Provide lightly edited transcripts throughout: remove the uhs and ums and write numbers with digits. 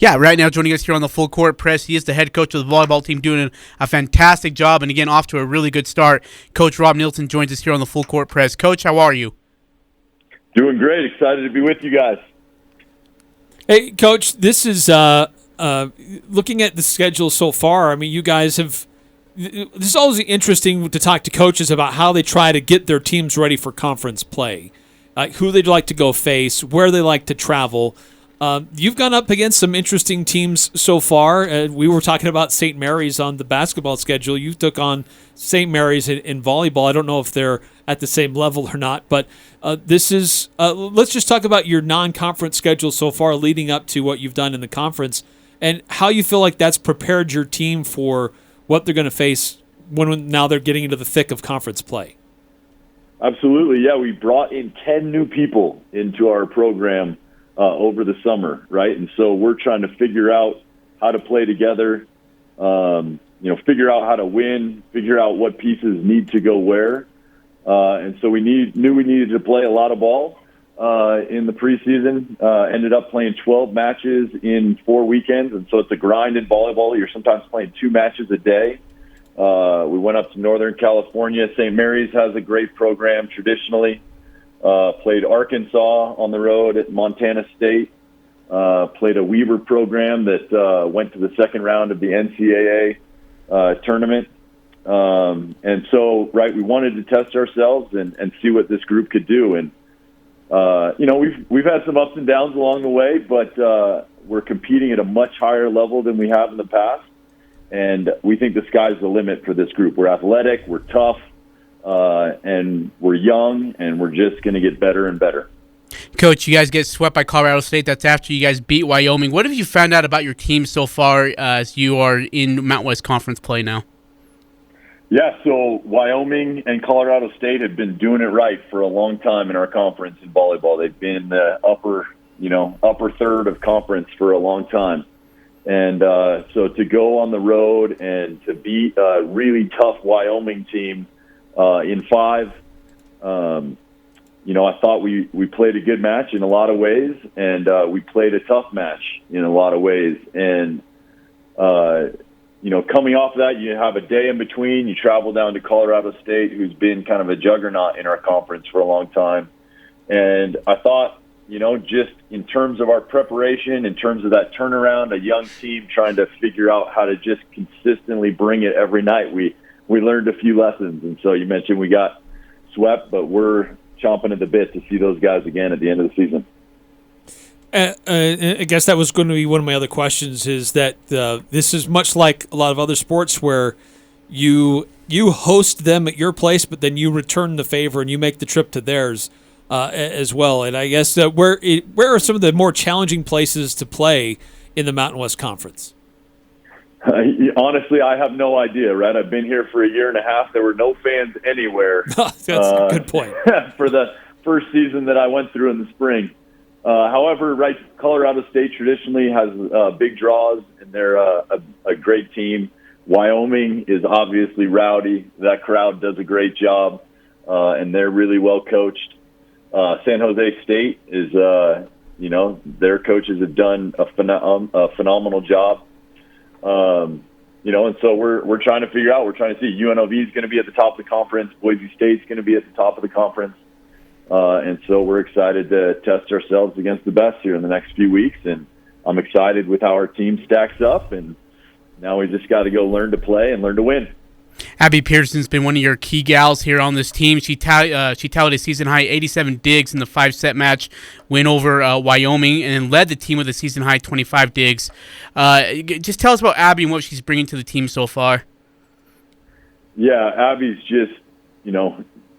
Yeah, right now joining us here on the Full Court Press, he is the head coach of the volleyball team, doing a fantastic job, and again, off to a really good start. Coach Rob Neilson joins us here on the Full Court Press. Coach, how are you? Doing great. Excited to be with you guys. Hey, Coach, this is looking at the schedule so far. I mean, you guys have – this is always interesting to talk to coaches about how they try to get their teams ready for conference play, who they'd like to go face, where they like to travel. You've gone up against some interesting teams so far. We were talking about St. Mary's on the basketball schedule. You took on St. Mary's in volleyball. I don't know if they're at the same level or not, but this is let's just talk about your non-conference schedule so far leading up to what you've done in the conference and how you feel like that's prepared your team for what they're going to face when now they're getting into the thick of conference play. Absolutely, yeah. We brought in 10 new people into our program over the summer, right? And so we're trying to figure out how to play together, figure out how to win, figure out what pieces need to go where. And so we knew we needed to play a lot of ball in the preseason. Ended up playing 12 matches in 4 weekends, and so it's a grind in volleyball. You're sometimes playing 2 matches a day. We went up to Northern California. St. Mary's has a great program traditionally. Played Arkansas on the road at Montana State. Played a Weaver program that went to the second round of the NCAA tournament. And so, right, we wanted to test ourselves and see what this group could do. And, we've had some ups and downs along the way, but we're competing at a much higher level than we have in the past. And we think the sky's the limit for this group. We're athletic, we're tough, and we're young, and we're just going to get better and better. Coach, you guys get swept by Colorado State. That's after you guys beat Wyoming. What have you found out about your team so far as you are in Mountain West Conference play now? Yeah, so Wyoming and Colorado State have been doing it right for a long time in our conference in volleyball. They've been the upper third of conference for a long time. And so to go on the road and to beat a really tough Wyoming team in 5, I thought we played a good match in a lot of ways, and we played a tough match in a lot of ways. And coming off of that, you have a day in between. You travel down to Colorado State, who's been kind of a juggernaut in our conference for a long time. And I thought, just in terms of our preparation, in terms of that turnaround, a young team trying to figure out how to just consistently bring it every night, we learned a few lessons. And so you mentioned we got swept, but we're chomping at the bit to see those guys again at the end of the season. I guess that was going to be one of my other questions, is that this is much like a lot of other sports where you host them at your place, but then you return the favor and you make the trip to theirs as well. And I guess where are some of the more challenging places to play in the Mountain West Conference? Honestly, I have no idea, right? I've been here for a year and a half. There were no fans anywhere. That's a good point. For the first season that I went through in the spring. However, right, Colorado State traditionally has big draws, and they're a great team. Wyoming is obviously rowdy. That crowd does a great job, and they're really well coached. San Jose State is, their coaches have done a phenomenal job. And so we're trying to figure out. We're trying to see. UNLV is going to be at the top of the conference. Boise State's going to be at the top of the conference. And so we're excited to test ourselves against the best here in the next few weeks. And I'm excited with how our team stacks up. And now we just got to go learn to play and learn to win. Abby Pearson's been one of your key gals here on this team. She tallied a season-high 87 digs in the 5-set match, win over Wyoming, and led the team with a season-high 25 digs. Just tell us about Abby and what she's bringing to the team so far. Yeah, Abby's just,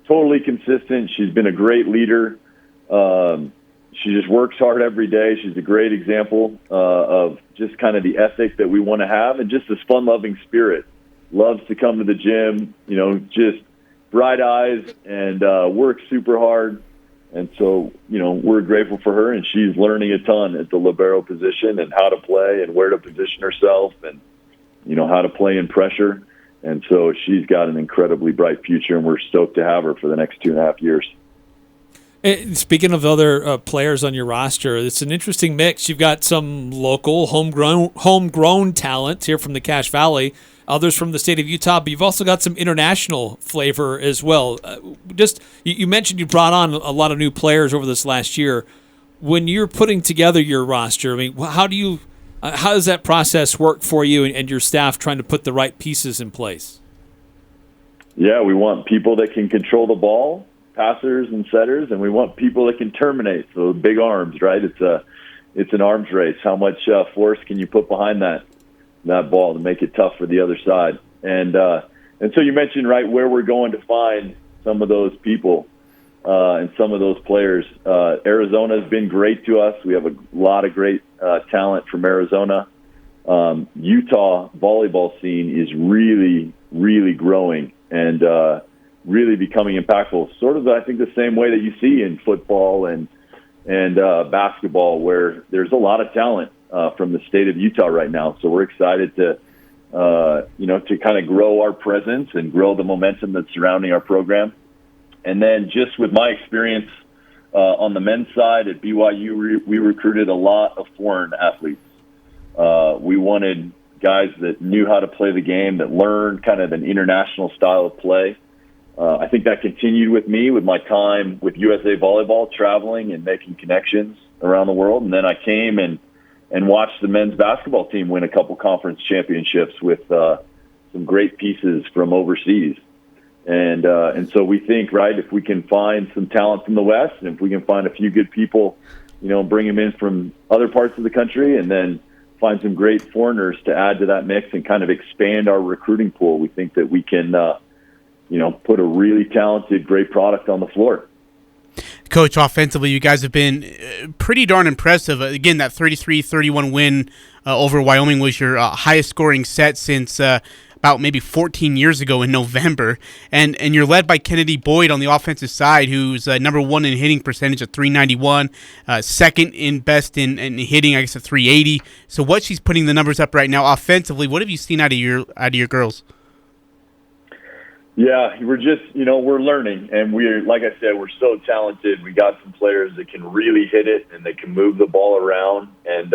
totally consistent. She's been a great leader. She just works hard every day. She's a great example of just kind of the ethic that we want to have and just this fun-loving spirit. Loves to come to the gym, just bright eyes and works super hard. And so, we're grateful for her, and she's learning a ton at the libero position and how to play and where to position herself and, how to play in pressure. And so she's got an incredibly bright future, and we're stoked to have her for the next 2.5 years. Speaking of other players on your roster, it's an interesting mix. You've got some local, homegrown talent here from the Cache Valley, others from the state of Utah, but you've also got some international flavor as well. You mentioned you brought on a lot of new players over this last year. When you're putting together your roster, I mean, how does that process work for you and your staff trying to put the right pieces in place? Yeah, we want people that can control the ball, passers and setters, and we want people that can terminate. So big arms, right? It's an arms race. How much force can you put behind that ball to make it tough for the other side? And so you mentioned, right, where we're going to find some of those people and some of those players. Arizona has been great to us. We have a lot of great talent from Arizona. Utah volleyball scene is really, really growing and really becoming impactful. Sort of, I think, the same way that you see in football and basketball, where there's a lot of talent from the state of Utah right now. So we're excited to kind of grow our presence and grow the momentum that's surrounding our program. And then just with my experience on the men's side at BYU, we recruited a lot of foreign athletes. We wanted guys that knew how to play the game, that learned kind of an international style of play. I think that continued with me with my time with USA Volleyball, traveling and making connections around the world. And then I came and watched the men's basketball team win a couple conference championships with some great pieces from overseas. And so we think, right, if we can find some talent from the West, and if we can find a few good people, bring them in from other parts of the country, and then find some great foreigners to add to that mix and kind of expand our recruiting pool, we think that we can, put a really talented, great product on the floor. Coach, offensively, you guys have been pretty darn impressive. Again, that 33-31 win over Wyoming was your highest scoring set since about maybe 14 years ago in November. And you're led by Kennedy Boyd on the offensive side, who's number one in hitting percentage at 391, second in best in hitting, I guess, at 380. So what she's putting the numbers up right now offensively, what have you seen out of your girls? Yeah, we're just, we're learning, and like I said, we're so talented. We got some players that can really hit it and they can move the ball around, and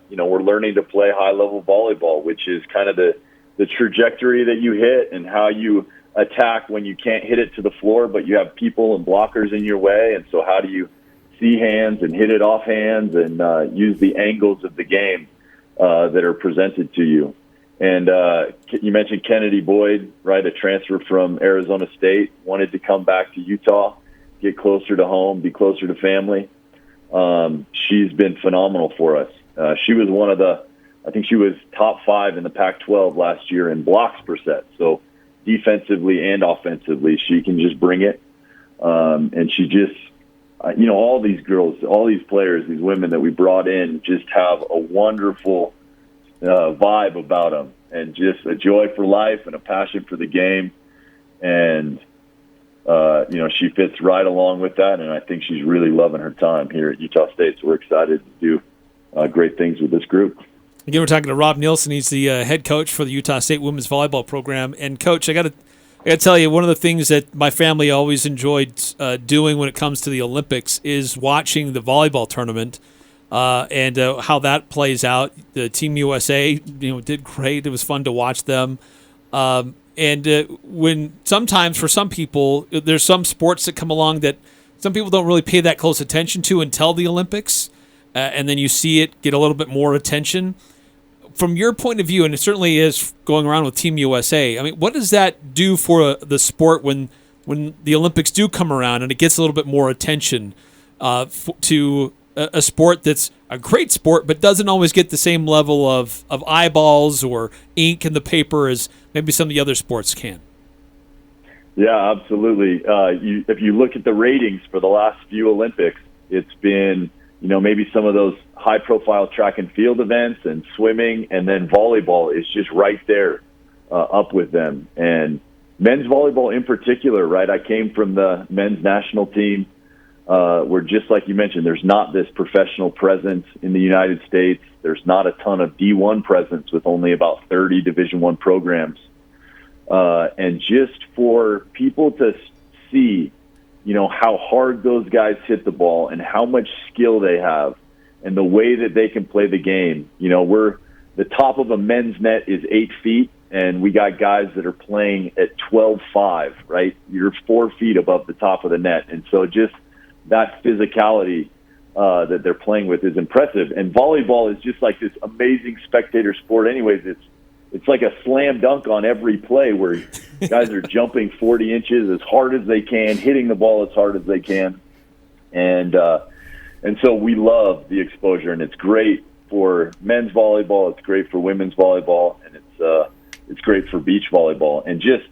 we're learning to play high-level volleyball, which is kind of the trajectory that you hit and how you attack when you can't hit it to the floor, but you have people and blockers in your way. And so how do you see hands and hit it off hands and use the angles of the game that are presented to you? And you mentioned Kennedy Boyd, right, a transfer from Arizona State, wanted to come back to Utah, get closer to home, be closer to family. She's been phenomenal for us. She was I think she was top 5 in the Pac-12 last year in blocks per set. So defensively and offensively, she can just bring it. And she just, all these girls, all these players, these women that we brought in just have a wonderful vibe about them, and just a joy for life and a passion for the game. And, she fits right along with that. And I think she's really loving her time here at Utah State. So we're excited to do great things with this group. Again, we're talking to Rob Neilson. He's the head coach for the Utah State women's volleyball program. And Coach, I got to tell you, one of the things that my family always enjoyed doing when it comes to the Olympics is watching the volleyball tournament and how that plays out. The Team USA, did great. It was fun to watch them. When sometimes for some people, there's some sports that come along that some people don't really pay that close attention to until the Olympics, and then you see it get a little bit more attention. From your point of view, and it certainly is going around with Team USA, I mean, what does that do for the sport when the Olympics do come around and it gets a little bit more attention to a sport that's a great sport but doesn't always get the same level of eyeballs or ink in the paper as maybe some of the other sports can? Yeah, absolutely. If you look at the ratings for the last few Olympics, it's been, maybe some of those high-profile track and field events and swimming, and then volleyball is just right there up with them. And men's volleyball in particular, right? I came from the men's national team where, just like you mentioned, there's not this professional presence in the United States. There's not a ton of D1 presence with only about 30 Division I programs. And just for people to see how hard those guys hit the ball and how much skill they have and the way that they can play the game. The top of a men's net is 8 feet, and we got guys that are playing at 12.5, right? You're 4 feet above the top of the net. And so just that physicality that they're playing with is impressive. And volleyball is just like this amazing spectator sport anyways. It's like a slam dunk on every play where guys are jumping 40 inches as hard as they can, hitting the ball as hard as they can. And so we love the exposure, and it's great for men's volleyball. It's great for women's volleyball, and it's great for beach volleyball. And just,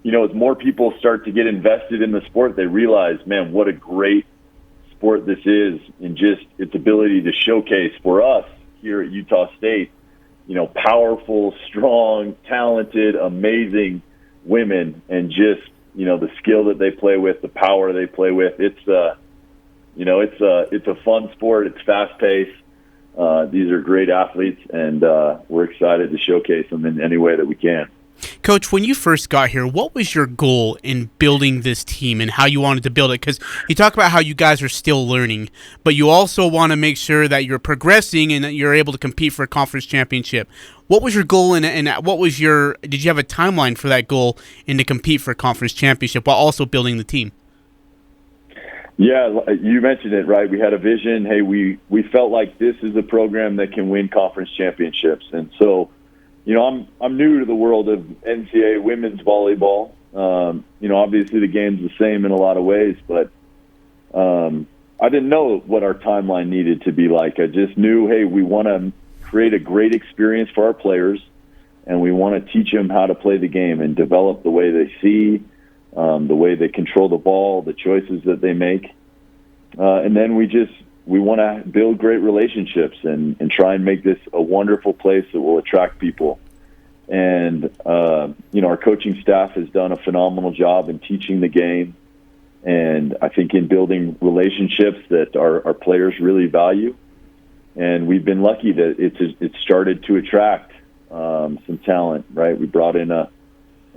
as more people start to get invested in the sport, they realize, man, what a great sport this is, and just its ability to showcase for us here at Utah State, powerful, strong, talented, amazing women, and just, the skill that they play with, the power they play with. It's a fun sport. It's fast paced. These are great athletes, and we're excited to showcase them in any way that we can. Coach, when you first got here, what was your goal in building this team and how you wanted to build it? Because you talk about how you guys are still learning, but you also want to make sure that you're progressing and that you're able to compete for a conference championship. What was your goal, and did you have a timeline for that goal and to compete for a conference championship while also building the team? Yeah, you mentioned it, right? We had a vision. Hey, we felt like this is a program that can win conference championships. And so, I'm new to the world of NCAA women's volleyball. Obviously the game's the same in a lot of ways, but I didn't know what our timeline needed to be like. I just knew, hey, we want to create a great experience for our players, and we want to teach them how to play the game and develop the way they see, the way they control the ball, the choices that they make. And then we want to build great relationships and try and make this a wonderful place that will attract people. And, our coaching staff has done a phenomenal job in teaching the game, and I think in building relationships that our players really value. And we've been lucky that it's started to attract some talent, right? We brought in a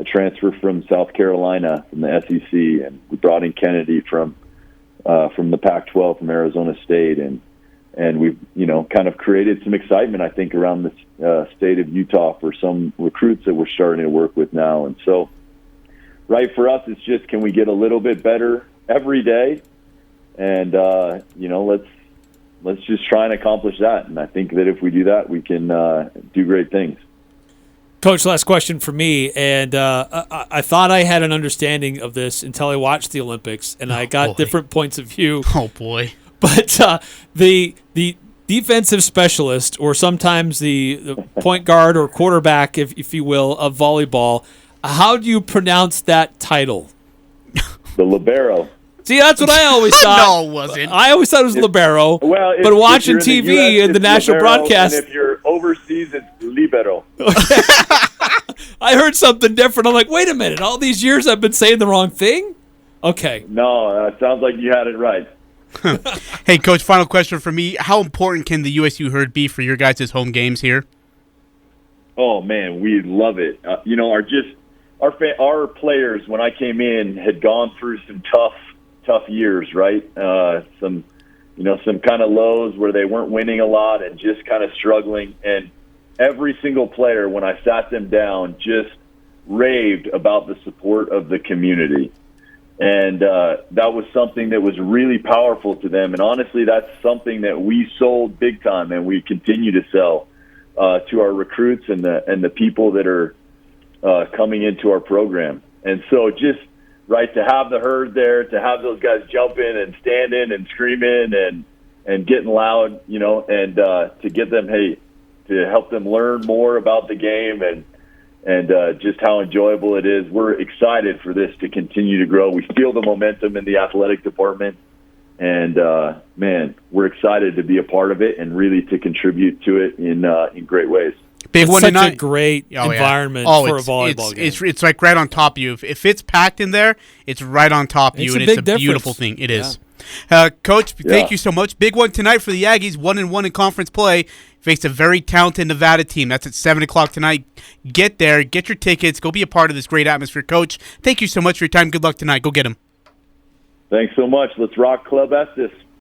transfer from South Carolina from the SEC, and we brought in Kennedy from the Pac-12 from Arizona State, and we've kind of created some excitement, I think, around the state of Utah for some recruits that we're starting to work with now. And so, right, for us, it's just, can we get a little bit better every day, and let's just try and accomplish that. And I think that if we do that, we can do great things. Coach, last question for me, and I thought I had an understanding of this until I watched the Olympics, and I got different points of view. Oh, boy. But the defensive specialist, or sometimes the point guard or quarterback, if you will, of volleyball, how do you pronounce that title? The libero. See, that's what I always thought. No, it wasn't. I always thought it was libero. Well, but watching TV and the national libero, broadcast, and if you're overseas, it's libero. I heard something different. I'm like, wait a minute. All these years I've been saying the wrong thing? Okay. No, it sounds like you had it right. Hey, Coach, final question for me. How important can the USU herd be for your guys' home games here? Oh, man, we love it. Our players, when I came in, had gone through some tough years, right? Some kind of lows where they weren't winning a lot and just kind of struggling. And every single player, when I sat them down, just raved about the support of the community. And that was something that was really powerful to them. And honestly, that's something that we sold big time, and we continue to sell to our recruits and the people that are coming into our program. And so just, right, to have the herd there, to have those guys jumping and standing and screaming and getting loud, and to get them, to help them learn more about the game and just how enjoyable it is. We're excited for this to continue to grow. We feel the momentum in the athletic department, and man, we're excited to be a part of it and really to contribute to it in great ways. Big it's one such tonight. A great environment for a volleyball game. It's like right on top of you. If it's packed in there, it's right on top of you, and it's a beautiful thing. It is. Coach, thank you so much. Big one tonight for the Aggies, 1-1 in conference play. Face a very talented Nevada team. That's at 7 o'clock tonight. Get there, get your tickets, go be a part of this great atmosphere. Coach, thank you so much for your time. Good luck tonight. Go get them. Thanks so much. Let's rock Club Estes.